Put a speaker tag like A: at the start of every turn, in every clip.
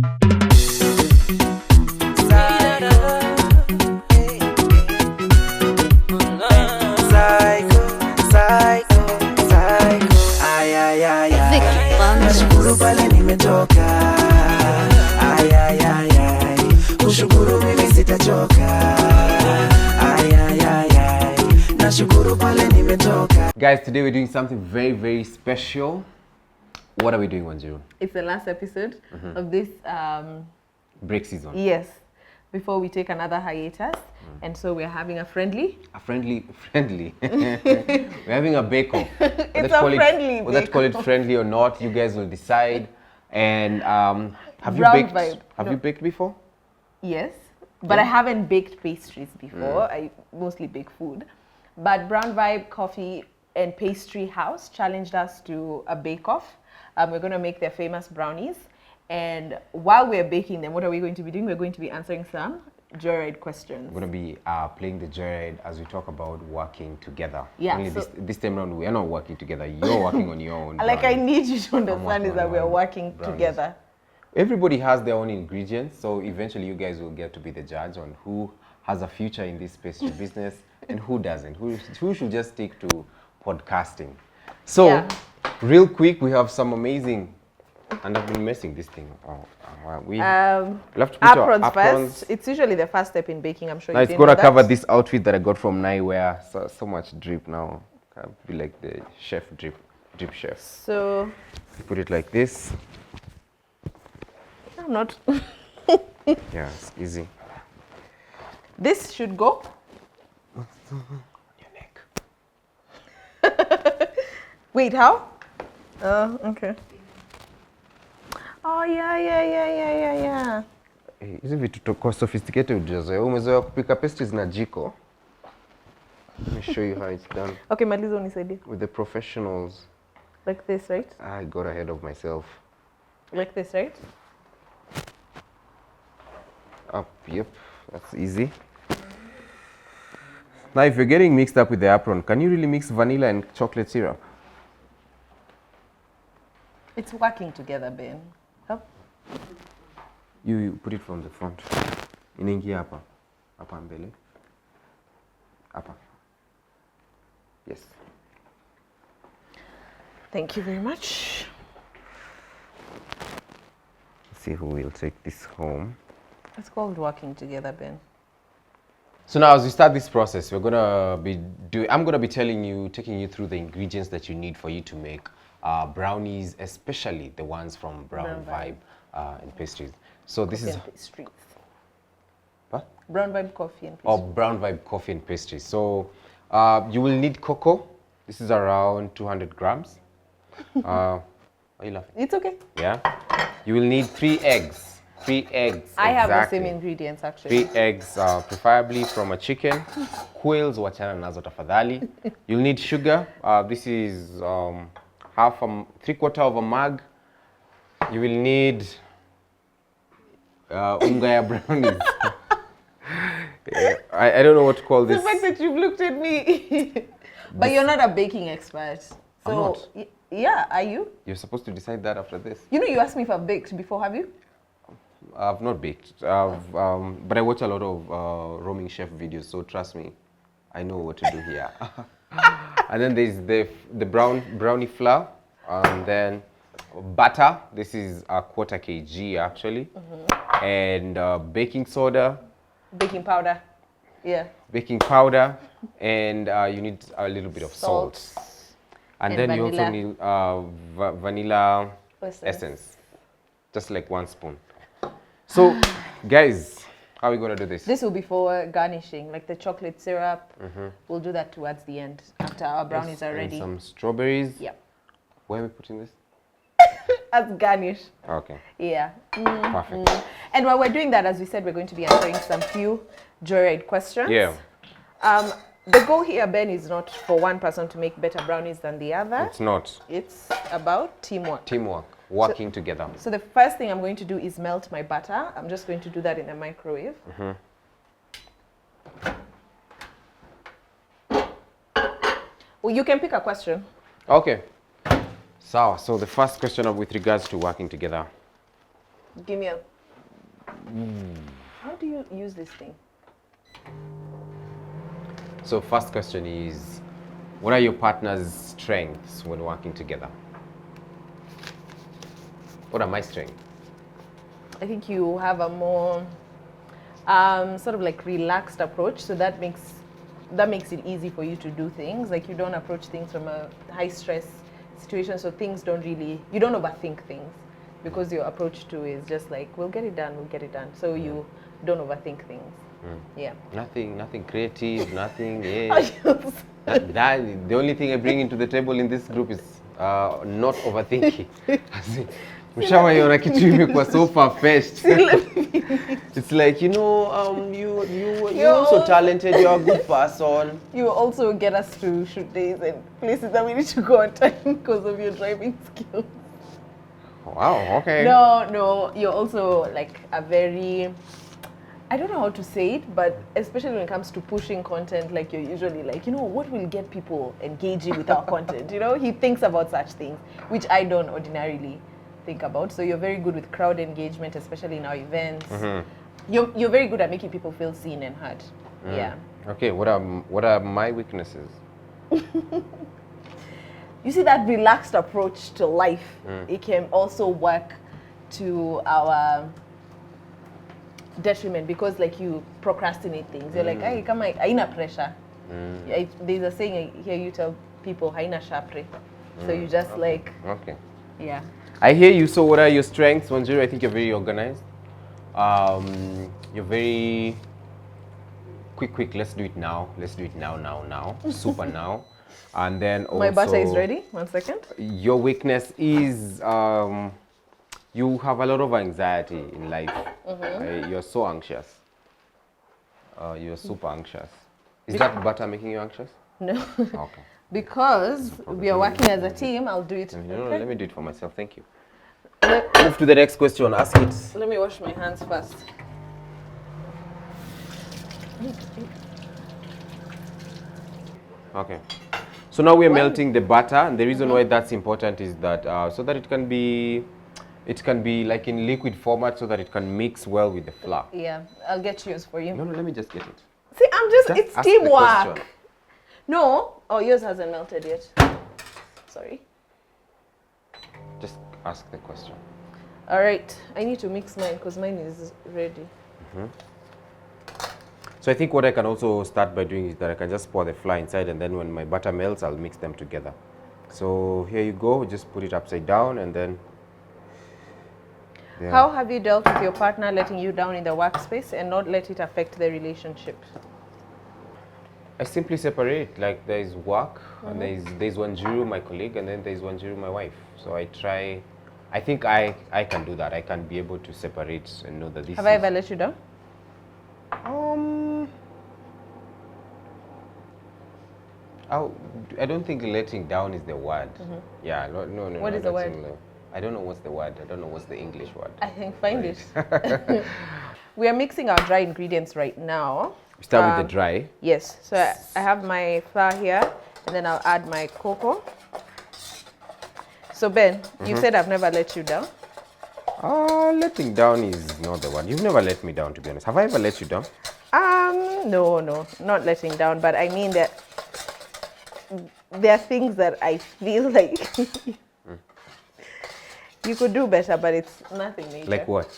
A: Nashukuru pale nimetoka, ay ay ay ay, kushukuru mimi sitachoka, ay ay ay ay, nashukuru pale nimetoka.
B: Guys, today we're doing something very special. What are we doing, Wanjiru?
C: It's the last episode of this
B: break season.
C: Yes, before we take another hiatus. And so we're having a friendly. We're having a bake-off. It's a friendly bake-off.
B: Whether to call it friendly or not, you guys will decide. And have you
C: Brown
B: baked?
C: vibe.
B: Have you baked before?
C: Yes, but I haven't baked pastries before. I mostly bake food. But Brown Vibe Coffee and Pastry House challenged us to a bake-off. We're going to make their famous brownies. And while we're baking them, what are we going to be doing? We're going to be answering some joyride questions.
B: We're going to be playing the joyride as we talk about working together.
C: Yeah.
B: Only this time around, we are not working together. You're working on your own.
C: Like,
B: brownies.
C: I need you to understand is that we are working
B: brownies.
C: together.
B: Everybody has their own ingredients, so eventually you guys will get to be the judge on who has a future in this pastry business and who doesn't. Who should just stick to podcasting. So,
C: Yeah.
B: real quick, we have some amazing, and I've been messing this thing. We have to put our
C: aprons first. It's usually the first step in baking. I'm sure
B: now
C: you
B: it's
C: didn't
B: gonna
C: know
B: cover
C: that.
B: this outfit that I got from Naiwear. So much drip now. I'll be like the chef, drip chef.
C: So
B: Put it like this.
C: I'm not.
B: Yeah, it's easy.
C: This should go.
B: On your neck.
C: Wait, how? Oh, okay. Oh, yeah.
B: Hizi vitu kwa sophisticated ujazoea. Umezoea kupika pastries na jiko. Let me show you how it's done.
C: Okay, maliza unisaidie.
B: With the professionals.
C: Like this, right?
B: I got ahead of myself.
C: Like this, right?
B: Up, yep, that's easy. Now, if you're getting mixed up with the apron, can you really mix vanilla and chocolate syrup?
C: It's working together, Ben. Help.
B: You put it from the front. Inaingia hapa. Hapa mbele. Hapa. Yes.
C: Thank you very much.
B: Let's see who will take this home.
C: It's called working together, Ben.
B: So now, as we start this process, I'm gonna be taking you through the ingredients that you need for you to make brownies, especially the ones from Brown Vibe and Pastries. So this is
C: Pastries.
B: what?
C: Brown Vibe Coffee and
B: Or
C: Pastries.
B: Brown Vibe Coffee and Pastries. So you will need cocoa. This is around 200 grams. Are you laughing?
C: It's okay.
B: Yeah. You will need 3 eggs. 3 eggs.
C: I have the
B: exactly.
C: same ingredients, actually.
B: 3 eggs, preferably from a chicken. Quails, wachana nazo tafadhali. You'll need sugar. This is 3/4 of a mug. You will need unga ya brownies. I don't know what to call
C: The
B: this.
C: fact that you've looked at me. But you're not a baking expert. So,
B: I'm not.
C: Yeah, are you?
B: You're supposed to decide that after this.
C: You know, you asked me if I've baked before, have you?
B: I've not baked, but I watch a lot of roaming chef videos, so trust me, I know what to do here. And then there's the brownie flour, and then butter. This is a 1/4 kg actually, and baking soda,
C: Baking powder. Yeah.
B: baking powder, and you need a little bit of salt. And then you also need vanilla essence, just like 1 spoon. So, guys, how are we going to do this?
C: This will be for garnishing, like the chocolate syrup. We'll do that towards the end, after our brownies are ready.
B: And some strawberries.
C: Yeah.
B: Where are we putting this?
C: As garnish.
B: Okay.
C: Yeah.
B: Perfect.
C: And while we're doing that, as we said, we're going to be answering some few joyride questions.
B: Yeah.
C: The goal here, Ben, is not for one person to make better brownies than the other.
B: It's not.
C: It's about teamwork.
B: Teamwork. Working together.
C: So the first thing I'm going to do is melt my butter. I'm just going to do that in a microwave. Well, you can pick a question.
B: Okay. So the first question with regards to working together.
C: Give me a How do you use this thing?
B: So first question is, what are your partner's strengths when working together? What are my strengths?
C: I think you have a more sort of like relaxed approach, so that makes it easy for you to do things. Like you don't approach things from a high stress situation, so things don't really, you don't overthink things because your approach to is just like, we'll get it done. So you don't overthink things. Yeah.
B: Nothing creative, nothing. Yeah. that the only thing I bring into the table in this group is not overthinking. Mshawaiona kitu imekuwa so far-fetched. It's like, you're also talented, you're a good person.
C: You also get us to shoot days and places that we need to go on time because of your driving skills.
B: Wow, okay.
C: No, you're also like a very, I don't know how to say it, but especially when it comes to pushing content, like you're usually like, what will get people engaging with our content? He thinks about such things, which I don't ordinarily think about. So you're very good with crowd engagement, especially in our events. You're very good at making people feel seen and heard. Yeah.
B: Okay, what are my weaknesses?
C: You see, that relaxed approach to life, it can also work to our detriment because like you procrastinate things. You're like, hey, come on, haina pressure. There's a saying I hear you tell people, haina shapre. So you just like,
B: okay.
C: Yeah.
B: I hear you. So what are your strengths, Wanjiru? I think you're very organized. You're very quick. Let's do it now. Now. Super now. And then also...
C: My butter is ready. 1 second.
B: Your weakness is you have a lot of anxiety in life. You're so anxious. You're super anxious. Is that butter making you anxious?
C: No.
B: Okay.
C: Because we are working as a team, I'll do it.
B: No, let me do it for myself. Thank you. Move to the next question. Ask it.
C: Let me wash my hands first.
B: Okay. So now we're melting the butter, and the reason why that's important is that so that it can be like in liquid format, so that it can mix well with the flour.
C: Yeah, I'll get yours for you.
B: No, let me just get it.
C: See, it's
B: ask the
C: teamwork.
B: question.
C: No, yours hasn't melted yet. Sorry.
B: Just ask the question.
C: All right, I need to mix mine because mine is ready.
B: So I think what I can also start by doing is that I can just pour the flour inside, and then when my butter melts, I'll mix them together. So here you go. Just put it upside down, and then. Yeah.
C: How have you dealt with your partner letting you down in the workspace and not let it affect the relationship?
B: I simply separate. Like there is work, and there's Wanjiru, my colleague, and then there's Wanjiru, my wife. So I try. I think I can do that. I can be able to separate and know that this.
C: Have I ever let you down?
B: I don't think letting down is the word. Yeah, no.
C: What is the word?
B: I don't know what's the word. I don't know what's the English word.
C: I think find it. We are mixing our dry ingredients right now.
B: We start with the dry.
C: Yes. So I have my flour here, and then I'll add my cocoa. So Ben, you said I've never let you down.
B: Letting down is not the word. You've never let me down, to be honest. Have I ever let you down?
C: No, not letting down, but I mean that there are things that I feel like you could do better, but it's nothing major.
B: Like what?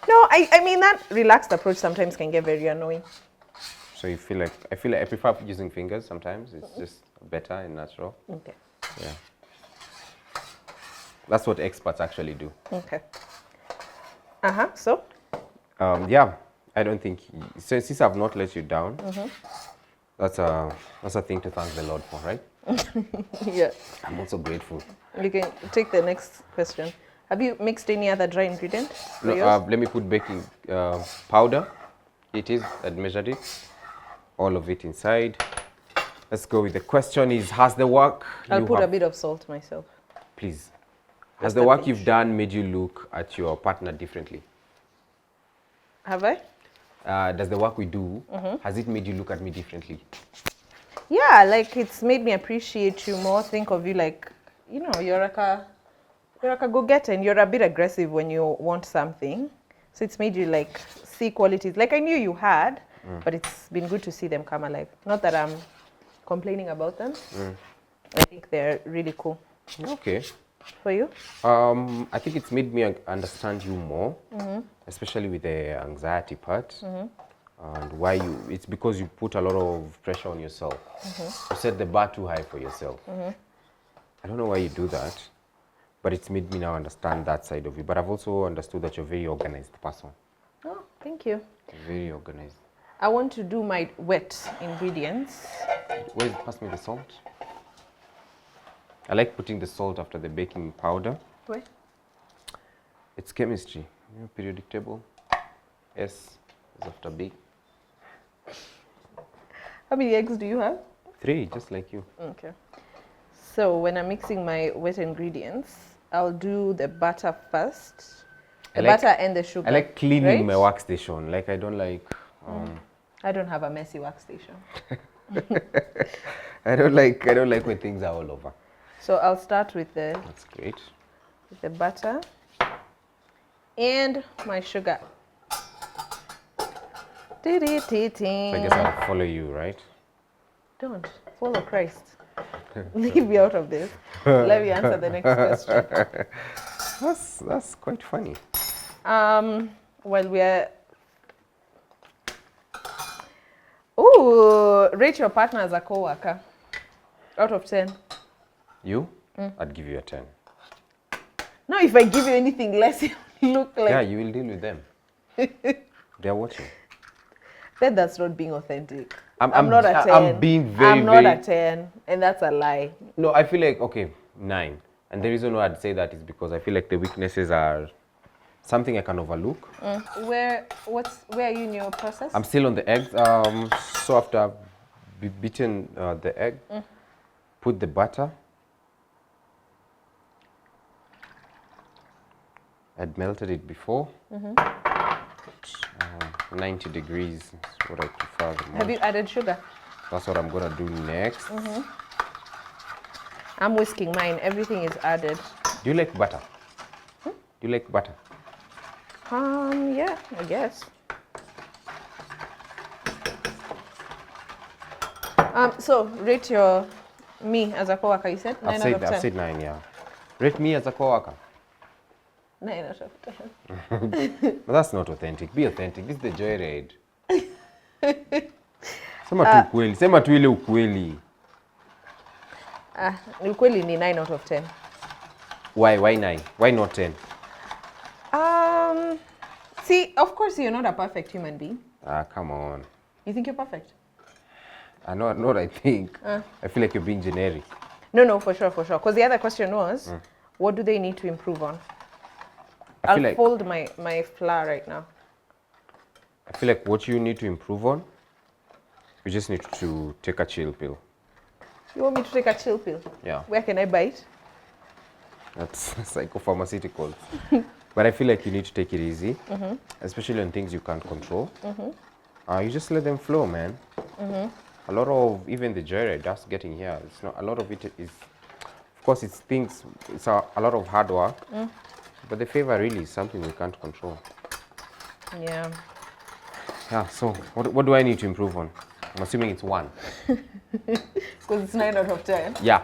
C: No, I mean that relaxed approach sometimes can get very annoying.
B: So you feel like I prefer using fingers sometimes. It's just better and natural.
C: Okay.
B: Yeah. That's what experts actually do.
C: Okay. So?
B: Yeah, I don't think since I've not let you down, that's a thing to thank the Lord for, right?
C: Yeah.
B: I'm also grateful.
C: You can take the next question. Have you mixed any other dry ingredient?
B: No, let me put baking powder. It is, I measured it. All of it inside. Let's go with the question is, has the work
C: I'll put a bit of salt myself.
B: Please. Has the work you've done made you look at your partner differently?
C: Have I?
B: Does the work we do, has it made you look at me differently?
C: Yeah, like it's made me appreciate you more, think of you like, you're like a go-getter and you're a bit aggressive when you want something. So it's made you like see qualities. Like I knew you had, but it's been good to see them come alive. Not that I'm complaining about them. I think they're really cool.
B: Okay.
C: For you?
B: I think it's made me understand you more, especially with the anxiety part. And why it's because you put a lot of pressure on yourself. You set the bar too high for yourself. I don't know why you do that, but it's made me now understand that side of you. But I've also understood that you're a very organized person.
C: Oh, thank you.
B: Very organized.
C: I want to do my wet ingredients.
B: Wait, pass me the salt. I like putting the salt after the baking powder.
C: Where?
B: It's chemistry. You know, periodic table. S is after B.
C: How many eggs do you have?
B: 3, just like you.
C: Okay. So when I'm mixing my wet ingredients, I'll do the butter first. The butter and the sugar.
B: I like cleaning
C: right?
B: my workstation. Like I don't like.
C: I don't have a messy workstation.
B: I don't like when things are all over.
C: So I'll start with the
B: That's great.
C: butter and my sugar.
B: So I guess I'll follow you, right?
C: Don't follow Christ. Leave me out of this. Let me answer the next question.
B: That's quite funny.
C: While we're rate your partner as a co-worker out of 10.
B: You? I'd give you a 10.
C: Now, if I give you anything less, you look like.
B: Yeah, you will deal with them. They're watching.
C: Then that's not being authentic.
B: I'm
C: not a 10.
B: I'm being very,
C: I'm not
B: very...
C: a 10, and that's a lie.
B: No, I feel like, okay, 9. And the reason why I'd say that is because I feel like the weaknesses are something I can overlook.
C: Where are you in your process?
B: I'm still on the eggs. So after I've beaten the egg, put the butter. I'd melted it before. 90 degrees is what I prefer the most.
C: Have you added sugar?
B: That's what I'm gonna do next.
C: I'm whisking mine. Everything is added.
B: Do you like butter? Do you like butter?
C: Yeah, I guess. So rate me as a co-worker. You said 9 out of 10.
B: I've said 9, yeah. Rate me as a co-worker.
C: 9 out of 10.
B: But that's not authentic. Be authentic. This is the joyride. Sema tu ukweli. Sema tu ile ukweli.
C: Ukweli ni 9 out of 10.
B: Why 9? Why not 10?
C: See, of course you're not a perfect human being.
B: Come on.
C: You think you're perfect?
B: I know what I think. I feel like you're being generic.
C: No, for sure. Because the other question was, what do they need to improve on? I'll fold my flour right now.
B: I feel like what you need to improve on, you just need to take a chill pill.
C: You want me to take a chill pill?
B: Yeah.
C: Where can I buy it?
B: That's psychopharmaceuticals. But I feel like you need to take it easy, especially on things you can't control. You just let them flow, man. A lot of, even the joyride, that's getting here. It's not, a lot of it is, of course, it's a lot of hard work. But the favor really is something we can't control.
C: Yeah.
B: Yeah, so what do I need to improve on? I'm assuming it's 1.
C: Because it's 9 out of 10.
B: Yeah.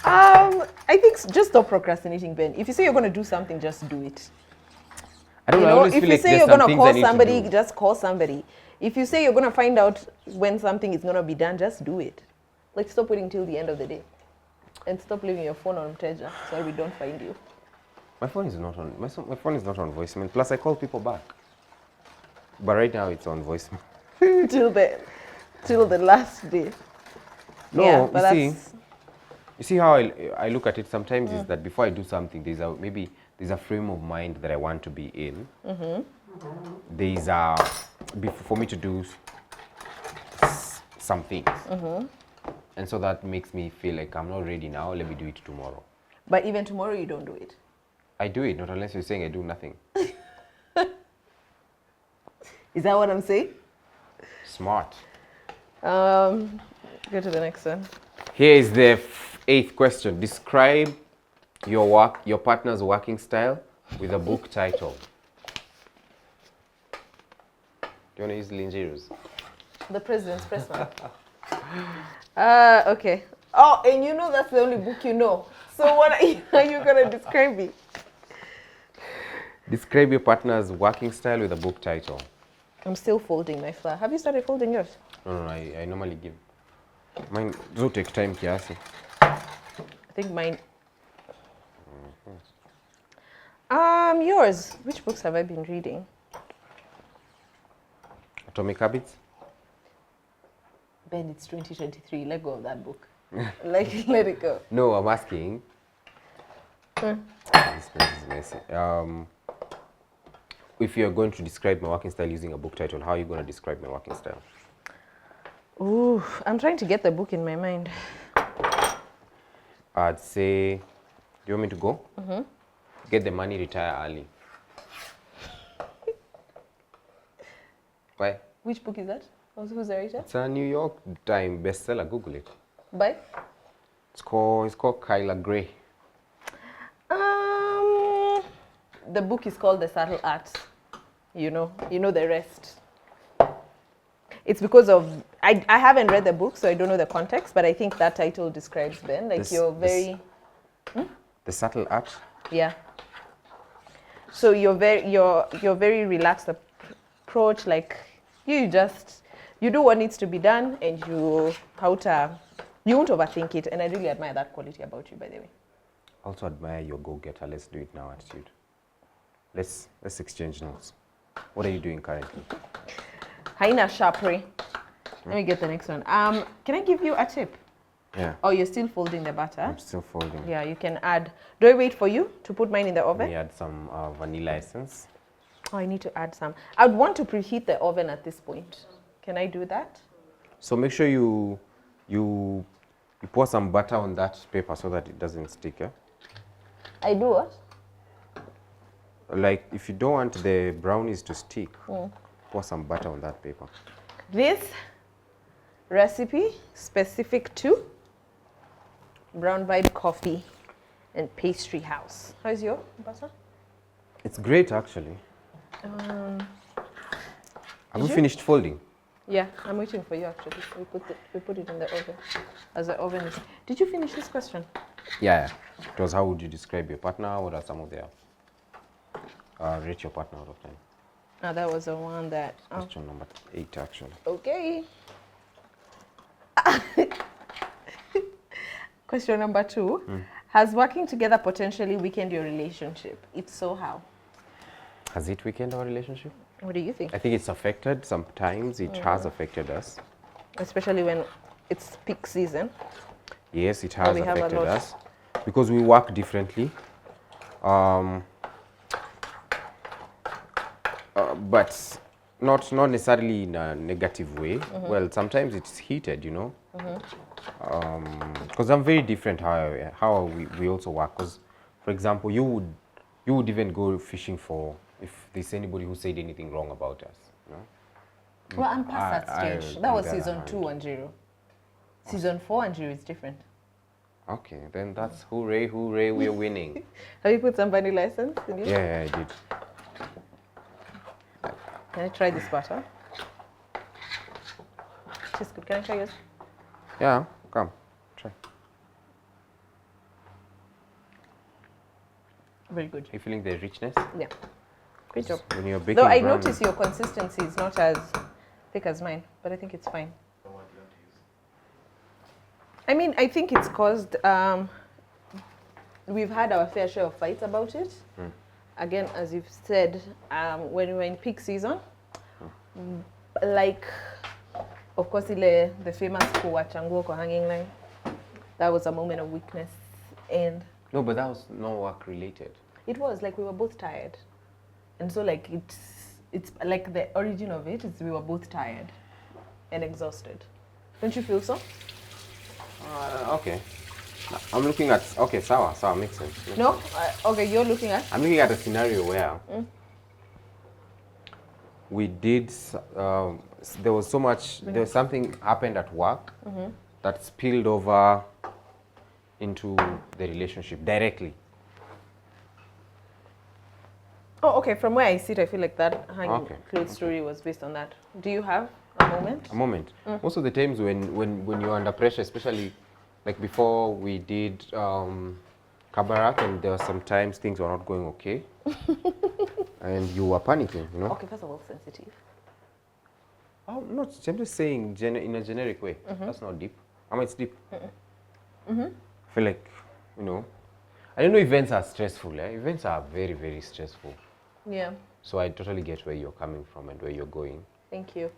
C: I think just stop procrastinating, Ben. If you say you're going to do something, just do it.
B: I don't know, I always
C: if
B: feel
C: you
B: like
C: say
B: there's
C: you're going
B: some
C: to
B: things I
C: call
B: need to
C: somebody,
B: do.
C: just call somebody. If you say you're going to find out when something is going to be done, just do it. Like, stop waiting till the end of the day. And stop leaving your phone on Mteja so we don't find you.
B: My phone is not on. My phone is not on voicemail. Plus, I call people back. But right now, it's on voicemail.
C: till the last day.
B: No,
C: yeah, but
B: you see how I look at it sometimes is that before I do something, there's a frame of mind that I want to be in. There's for me to do some things. And so that makes me feel like I'm not ready now, let me do it tomorrow.
C: But even tomorrow you don't do it.
B: I do it, not unless you're saying I do nothing.
C: Is that what I'm saying?
B: Smart.
C: Go to the next one.
B: Here is the 8th question. Describe your partner's working style with a book title. Do you want to use Linjiru's?
C: The President's Press one. Okay. Oh, and you know that's the only book you know. So what are you going to describe it?
B: Describe your partner's working style with a book title.
C: I'm still folding my flower. Have you started folding yours?
B: No, I normally give. Mine do take time, kiasi.
C: I think mine. Yours. Which books have I been reading?
B: Atomic Habits.
C: Ben, it's 2023. Let go of that book. Let it go.
B: No, I'm asking. This place is messy. If you're going to describe my working style using a book title, how are you going to describe my working style?
C: Ooh, I'm trying to get the book in my mind.
B: I'd say, do you want me to go? Get the money, retire early. Why?
C: Which book is that? Who's the writer?
B: It's a New York Times bestseller. Google it.
C: By?
B: It's called Kyla Gray.
C: The book is called The Subtle Art. You know the rest. It's because of I haven't read the book, so I don't know the context, but I think that title describes Ben. Like you're very
B: The Subtle Art.
C: Yeah. So you're very relaxed approach. Like you do what needs to be done, and you won't overthink it. And I really admire that quality about you, by the way.
B: Also admire your go-getter. Let's do it now attitude. Let's exchange notes. What are you doing currently?
C: Haina Sharpre. Let me get the next one. Can I give you a tip?
B: Yeah.
C: Oh, you're still folding the butter?
B: I'm still folding.
C: Yeah, you can add. Do I wait for you to put mine in the oven?
B: Let me add some vanilla essence.
C: Oh, I need to add some. I'd want to preheat the oven at this point. Can I do that?
B: So make sure you pour some butter on that paper so that it doesn't stick. Eh?
C: I do what?
B: Like if you don't want the brownies to stick, pour some butter on that paper.
C: This recipe specific to Brown Vibe Coffee and Pastry House. How's your butter?
B: It's great actually. Have you finished folding?
C: Yeah, I'm waiting for you actually. We put it in the oven. As the oven is. Did you finish this question?
B: Yeah. It was how would you describe your partner? What are some of their rate your partner out of 10?
C: Oh, that was the one that.
B: Question number 8 actually.
C: Okay. Question number 2. Has working together potentially weakened your relationship? If so, how?
B: Has it weakened our relationship?
C: What do you think?
B: I think it's affected. Sometimes it has affected us.
C: Especially when it's peak season.
B: Yes, it has
C: we have a
B: affected
C: lot.
B: us because we work differently. But not necessarily in a negative way. Well, sometimes it's heated, you know. Because I'm very different how we also work. Because, for example, you would even go fishing for if there's anybody who said anything wrong about us. You know?
C: Well, I'm past that stage. That was
B: on the
C: season
B: other
C: 2 and 0. Season 4 and 0 is different.
B: Okay, then that's hooray, we're winning.
C: Have you put some vanilla essence in it?
B: Yeah, I did.
C: Can I try this butter? Just good. Can I try yours?
B: Yeah, come, try.
C: Very good.
B: Are you feeling the richness?
C: Yeah. Great job.
B: When you're baking
C: Though I
B: brownies.
C: notice your consistency is not as thick as mine, but I think it's fine. I mean, I think it's caused, we've had our fair share of fights about it. Again, as you've said, when we were in peak season, like, of course, the famous Kuwachanguoko hanging line, that was a moment of weakness. And
B: No, but that was not work related.
C: it was like we were both tired. And so like it's like the origin of it is we were both tired and exhausted. Don't you feel so?
B: Okay. I'm looking at, okay, sour, makes sense.
C: No? Okay, you're looking at?
B: I'm looking at a scenario where we did, there was something happened at work that spilled over into the relationship directly.
C: Oh, okay. From where I sit, I feel like that hanging
B: Okay,
C: clothes story was based on that. Do you have a moment?
B: A moment. Most of the times when you're under pressure, especially like before we did Kabarak, and there were some times things were not going okay, and you were panicking, you know.
C: Okay, first of all, sensitive.
B: Oh, not. I'm just saying in a generic way. That's not deep. I mean, it's deep. I feel like, you know, I don't know. Events are stressful. Events are very, very stressful.
C: Yeah.
B: So I totally get where you're coming from and where you're going.
C: Thank you.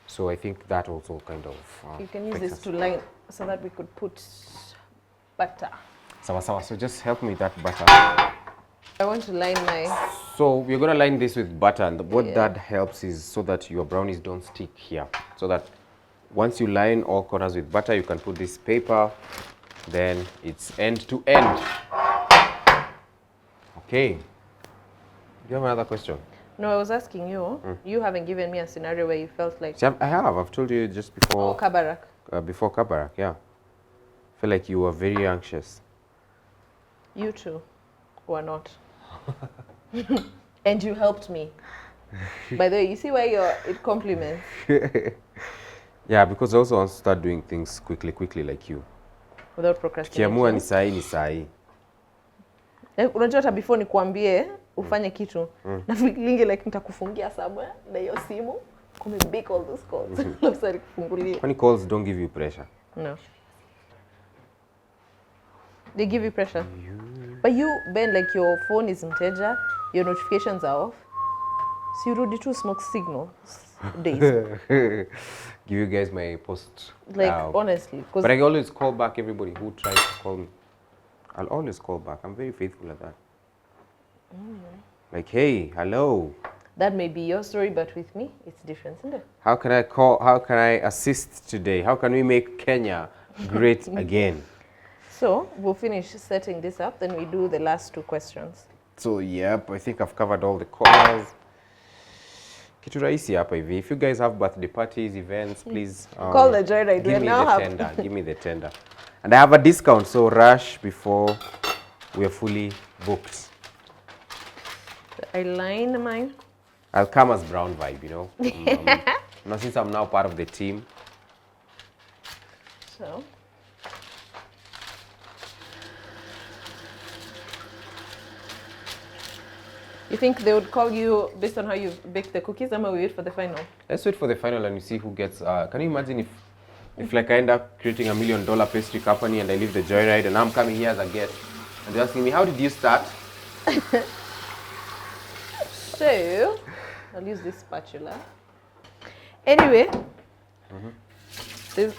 B: So I think that also kind of.
C: You can use
B: makes
C: this
B: us-
C: to line so that we could put butter.
B: Sawa sawa. So just help me with that butter.
C: I want to line my.
B: So we're gonna line this with butter, and what that helps is so that your brownies don't stick here. So that once you line all corners with butter, you can put this paper, then it's end to end. Okay. Do you have another question?
C: No, I was asking you. You haven't given me a scenario where you felt like.
B: See, I have. I've told you just
C: Oh,
B: before.
C: Kabarak.
B: Before Kabarak, yeah. I feel like you were very anxious.
C: You too were not. And you helped me. By the way, you see why it compliments.
B: Yeah, because I also want to start doing things quickly like you.
C: Without procrastination.
B: Kiamua ni sahi.
C: Unajua hata before nikuambie ufanye kitu na feeling like nitakufungia somewhere na hiyo simu kumebake all those calls. Labda nikufungulie.
B: Funny calls don't give you pressure.
C: No. They give you pressure. But you, Ben, like your phone is mteja, your notifications are off. So you rudi to smoke signal days.
B: Give you guys my post.
C: Like, honestly.
B: But I always call back everybody who tries to call me. I'll always call back. I'm very faithful at that. Like, hey, hello.
C: That may be your story, but with me, it's different, isn't it?
B: How can I call? How can I assist today? How can we make Kenya great again?
C: So we'll finish setting this up, then we do the last two questions.
B: So, yep, I think I've covered all the corners. Kitu rahisi hapa hivi. If you guys have birthday parties, events, please
C: Call the joyride.
B: give me
C: now
B: the
C: have
B: tender. Give me the tender. And I have a discount, so rush before we are fully booked.
C: I line mine.
B: I'll come as Brown Vibe, you know. Now since I'm now part of the team.
C: So you think they would call you based on how you bake the cookies, or we wait for the final?
B: Let's wait for the final and we see who gets. Can you imagine if like I end up creating $1 million pastry company and I leave the joyride and I'm coming here as a guest and they're asking me, how did you start?
C: So I'll use this spatula. Anyway, there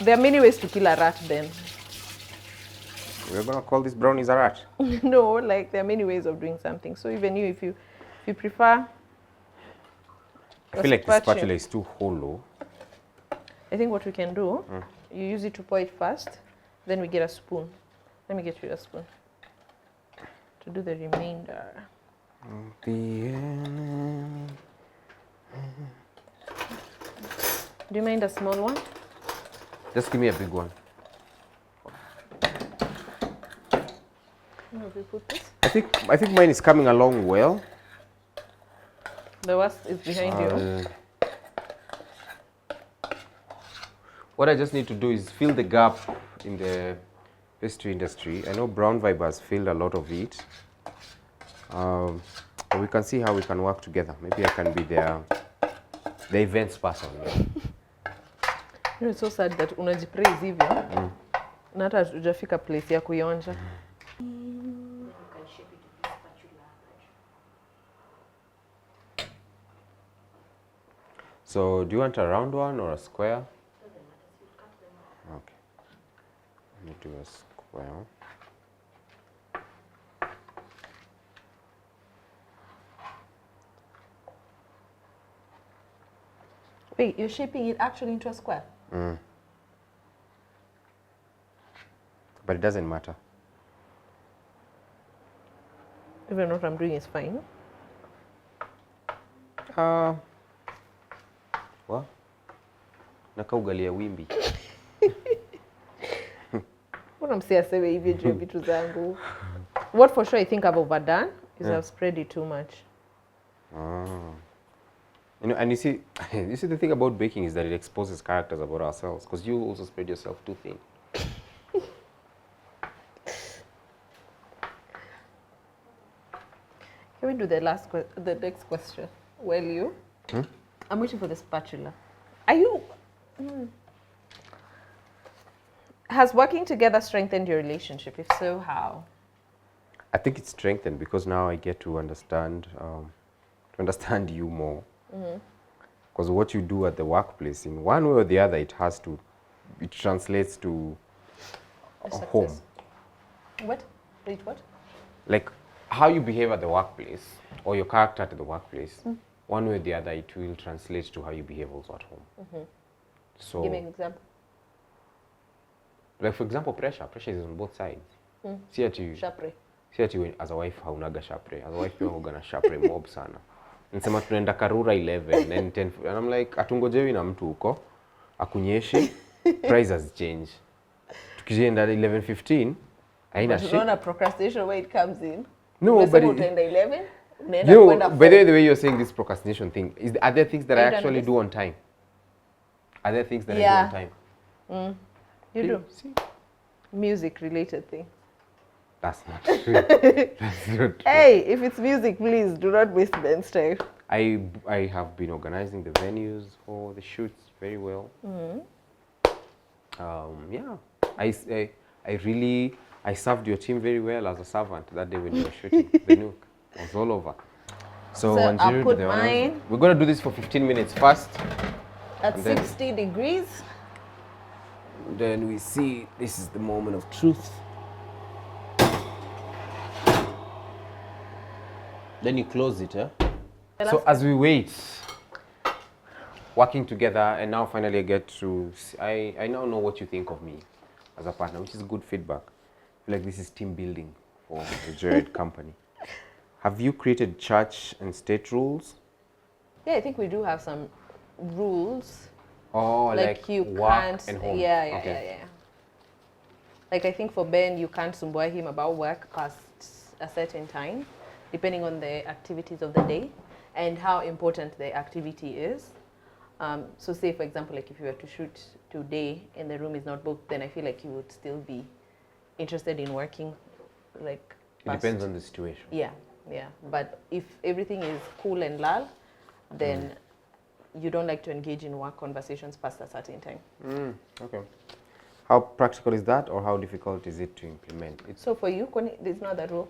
C: are many ways to kill a rat, Ben.
B: We're gonna call this brownies a rat.
C: No, like there are many ways of doing something. So even you, if you prefer,
B: I feel like the spatula is too hollow.
C: I think what we can do, you use it to pour it first, then we get a spoon. Let me get you a spoon to do the remainder. Do you mind a small one?
B: Just give me a big one.
C: Where have we put this?
B: I think mine is coming along well.
C: The worst is behind you.
B: What I just need to do is fill the gap in the pastry industry. I know Brown Vibe has filled a lot of it. But we can see how we can work together. Maybe I can be the events person.
C: You know, it's so sad that unajipraise hivyo na hata hujafika place ya kuionja.
B: So, do you want a round one or a square? Okay. Let me do a square.
C: Wait, you're shaping it actually into a square?
B: But it doesn't matter.
C: Even what I'm doing is fine.
B: What? Naka ugali ya wimbi.
C: What I'm saying, aseme hivyo juu vitu zangu. What for sure I think I've overdone is I've spread it too much.
B: You know, and you see, you see the thing about baking is that it exposes characters about ourselves, because you also spread yourself too thin.
C: Can we do the next question? Well, you? I'm waiting for the spatula. Are you... Has working together strengthened your relationship? If so, how?
B: I think it's strengthened because now I get to understand you more. Because what you do at the workplace, in one way or the other, it translates to a home.
C: What? Wait, what?
B: Like how you behave at the workplace or your character at the workplace, one way or the other, it will translate to how you behave also at home. So,
C: Give me an example.
B: like for example, pressure is on both sides. See at you.
C: Shapre.
B: Si ati as a wife haunaga shapre. As a wife pia huga na shapre mob sana. Nisema tunaenda Karura 11, then 10. And I'm like, atungojewi na mtu huko. Akunyeshi. Price has changed. Tukienda 11:15, haina shit.
C: But unaona procrastination where it comes in.
B: No, but
C: utaenda 11, unaenda
B: you know,
C: kwenda
B: by the way you're saying this procrastination thing, are there things that I
C: Are you done
B: actually
C: with
B: do on time? Are there things that I do
C: Yeah.
B: on time?
C: You do.
B: See?
C: Music related thing.
B: That's not true. That's not true.
C: Hey, if it's music, please do not waste Ben's time.
B: I have been organizing the venues for the shoots very well. Yeah, I served your team very well as a servant that day when you were shooting. The nuke was all over. So
C: I'll
B: Wanjiru,
C: put
B: the honors.
C: mine
B: We're gonna do this for 15 minutes first.
C: at
B: And then-
C: 60 degrees.
B: Then we see this is the moment of truth. Then you close it, So as we wait, working together, and now finally I get to, I now know what you think of me as a partner, which is good feedback. I feel like this is team building for the Jared company. Have you created church and state rules?
C: Yeah, I think we do have some rules.
B: Oh,
C: Like you
B: work
C: can't.
B: and home.
C: Yeah.
B: Okay.
C: Like I think for Ben, you can't sumbua him about work past a certain time, depending on the activities of the day and how important the activity is. So say, for example, like if you were to shoot today and the room is not booked, then I feel like you would still be interested in working like
B: It
C: past.
B: depends on the situation.
C: Yeah. But if everything is cool and lull, then you don't like to engage in work conversations past a certain time.
B: Okay. How practical is that, or how difficult is it to implement? It's
C: So for you, Koni, there's no other rule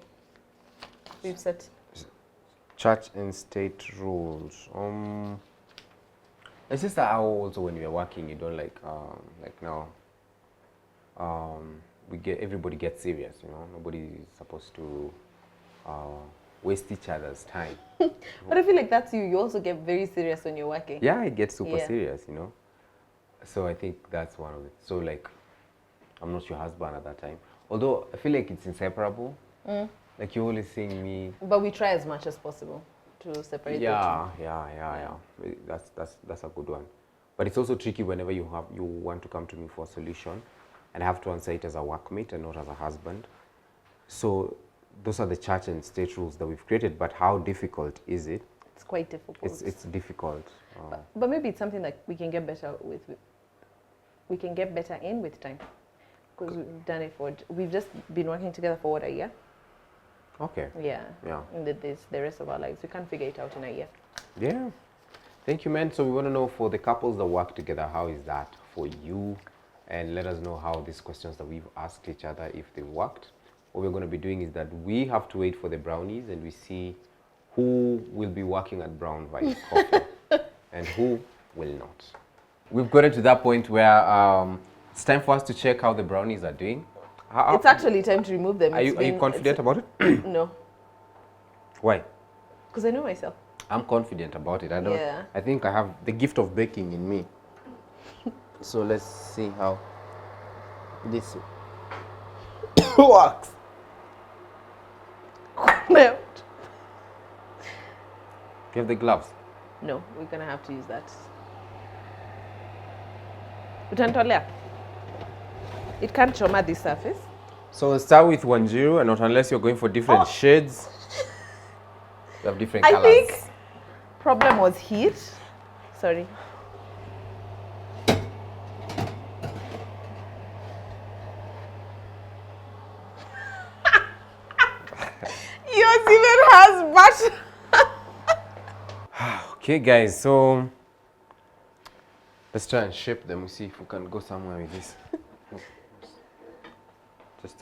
C: we've set.
B: church and state rules. It's just that how also when we are working, you don't like now. Everybody gets serious, you know. Nobody is supposed to waste each other's time.
C: But I feel like that's you. You also get very serious when you're working.
B: Yeah, it gets super
C: Yeah.
B: serious, you know. So I think that's one of it. So like, I'm not your husband at that time. Although I feel like it's inseparable. Like you're always seeing me.
C: But we try as much as possible to separate the
B: Yeah. That's a good one. But it's also tricky whenever you want to come to me for a solution, and I have to answer it as a workmate and not as a husband. So those are the church and state rules that we've created. But how difficult is it?
C: It's quite difficult.
B: It's difficult.
C: But maybe it's something that we can get better with. We can get better in with time, because we've done it we've just been working together for what, a year?
B: Okay.
C: Yeah.
B: Yeah.
C: And the rest of our lives, we can't figure it out in a year.
B: Yeah. Thank you, man. So we want to know, for the couples that work together, how is that for you? And let us know how these questions that we've asked each other, if they worked. What we're going to be doing is that we have to wait for the brownies, and we see who will be working at Borwn Vibe Coffee and who will not. We've gotten to that point where it's time for us to check how the brownies are doing.
C: It's actually time to remove them.
B: Are you confident about it?
C: No,
B: Why?
C: because I know myself.
B: I'm confident about it.
C: Yeah.
B: I think I have the gift of baking in me. So let's see how this works.
C: No.
B: You have the gloves.
C: No, we're gonna have to use that. Utantolea. It can't choma this surface.
B: So start with Wanjiru, and not unless you're going for different shades. You have different colors.
C: I think problem was heat. Sorry. Yours even has butter.
B: Okay, guys, so let's try and shape them. We see if we can go somewhere with this. Just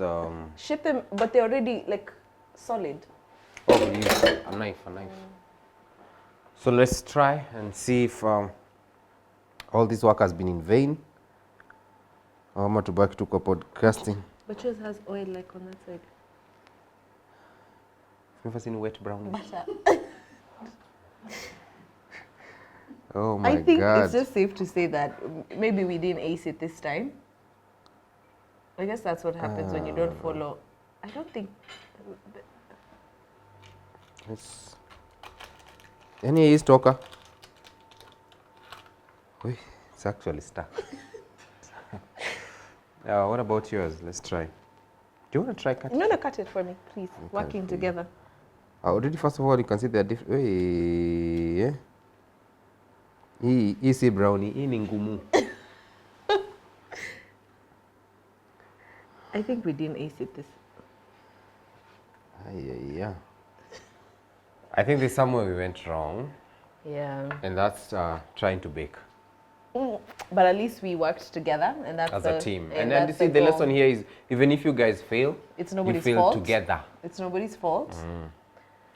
C: Shape them, but they're already like solid.
B: oh, we use a knife. So let's try and see if all this work has been in vain. Ama tubaki tuko podcasting.
C: But yours has oil like on that side.
B: Never seen wet brownies.
C: Butter.
B: Oh my
C: I think
B: god.
C: it's just safe to say that maybe we didn't ace it this time. I guess that's what happens when you don't follow. I don't think.
B: It's any yeast talker. It's actually stuck. What about yours? Let's try. Do you want to try cutting?
C: No, cut it for me, please. Working together.
B: Already, first of all, you can see the different. Yeah. Hii si brownie, hii ni ngumu.
C: I think we didn't ace it this.
B: Yeah. I think there's somewhere we went wrong,
C: Yeah.
B: and that's trying to bake
C: But at least we worked together, and that's
B: as
C: the,
B: a team.
C: And,
B: And
C: that's
B: you see, the
C: goal.
B: lesson here is even if you guys fail,
C: It's
B: you
C: nobody's
B: fail
C: fault.
B: together.
C: It's nobody's fault.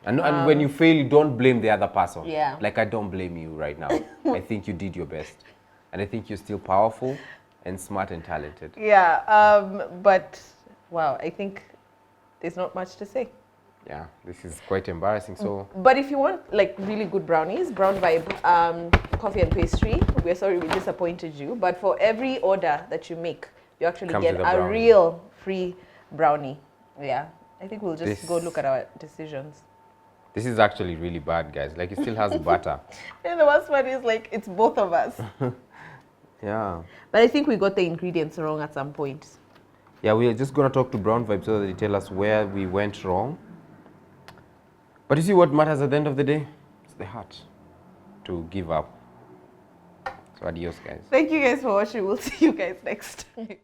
B: And when you fail, you don't blame the other person.
C: Yeah.
B: Like I don't blame you right now. I think you did your best, and I think you're still powerful and smart and talented.
C: Yeah. But wow, I think there's not much to say.
B: Yeah, this is quite embarrassing. So
C: But if you want like really good brownies, Brown Vibe coffee and pastry, we're sorry we disappointed you. But for every order that you make, you actually
B: Comes
C: get
B: with a
C: a
B: brownie.
C: real free brownie. Yeah. I think we'll just
B: This-
C: go look at our decisions.
B: this is actually really bad, guys. Like it still has butter.
C: And the worst part is like it's both of us.
B: Yeah.
C: But I think we got the ingredients wrong at some point.
B: Yeah, we are just gonna talk to Brown Vibe so that they tell us where we went wrong. But you see what matters at the end of the day? It's the heart to give up. So adios, guys.
C: Thank you guys for watching. We'll see you guys next time.